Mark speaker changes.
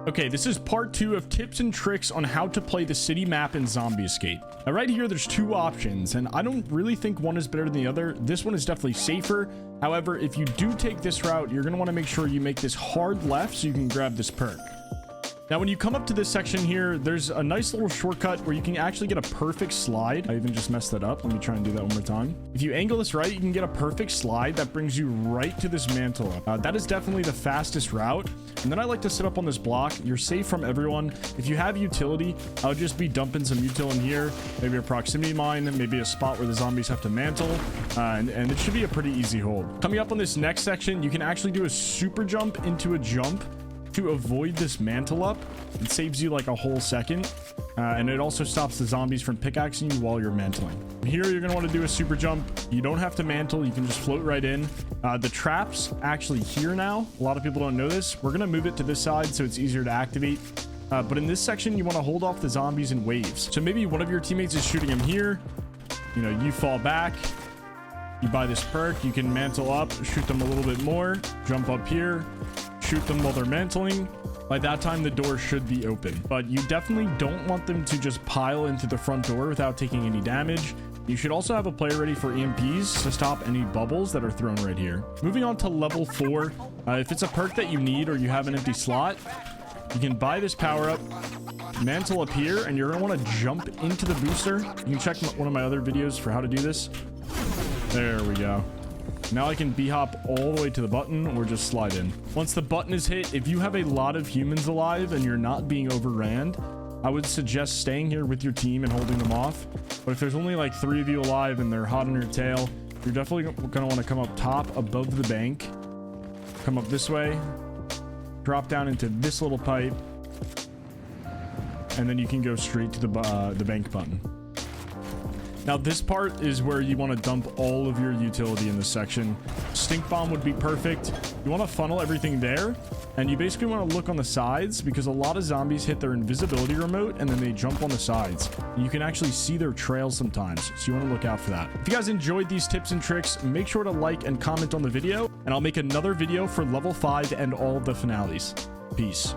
Speaker 1: Okay, this is part 2 of tips and tricks on how to play the city map in Zombie Escape. Now, right here, there's 2 options, and I don't really think one is better than the other. This one is definitely safer. However, if you do take this route, you're going to want to make sure you make this hard left so you can grab this perk. Now, when you come up to this section here, there's a nice little shortcut where you can actually get a perfect slide. I even just messed that up. Let me try and do that one more time. If you angle this right, you can get a perfect slide that brings you right to this mantle. That is definitely the fastest route. And then I like to sit up on this block. You're safe from everyone. If you have utility, I would just be dumping some util in here. Maybe a proximity mine, maybe a spot where the zombies have to mantle. And it should be a pretty easy hold. Coming up on this next section, you can actually do a super jump into a jump to avoid this mantle up. It saves you like a whole second, and it also stops the zombies from pickaxing you while you're mantling. Here, you're going to want to do a super jump. You don't have to mantle. You can just float right in. The trap's actually here now. A lot of people don't know this. We're going to move it to this side so it's easier to activate. But in this section, you want to hold off the zombies in waves. So maybe one of your teammates is shooting him here. You know, you fall back. You buy this perk. You can mantle up, shoot them a little bit more, jump up here, shoot them while they're mantling. By that time, the door should be open, but you definitely don't want them to just pile into the front door without taking any damage. You should also have a player ready for EMPs to stop any bubbles that are thrown right here. Moving on to level 4. If it's a perk that you need or you have an empty slot, you can buy this power up, mantle up here, and you're going to want to jump into the booster. You can check one of my other videos for how to do this. There we go. Now I can b-hop all the way to the button or just slide in. Once the button is hit, if you have a lot of humans alive and you're not being overran, I would suggest staying here with your team and holding them off. But if there's only like 3 of you alive and they're hot on your tail, you're definitely going to want to come up top above the bank. Come up this way. Drop down into this little pipe. And then you can go straight to the bank button. Now, this part is where you want to dump all of your utility in this section. Stink bomb would be perfect. You want to funnel everything there, and you basically want to look on the sides because a lot of zombies hit their invisibility remote and then they jump on the sides. You can actually see their trails sometimes, so you want to look out for that. If you guys enjoyed these tips and tricks, make sure to like and comment on the video, and I'll make another video for level 5 and all the finales. Peace.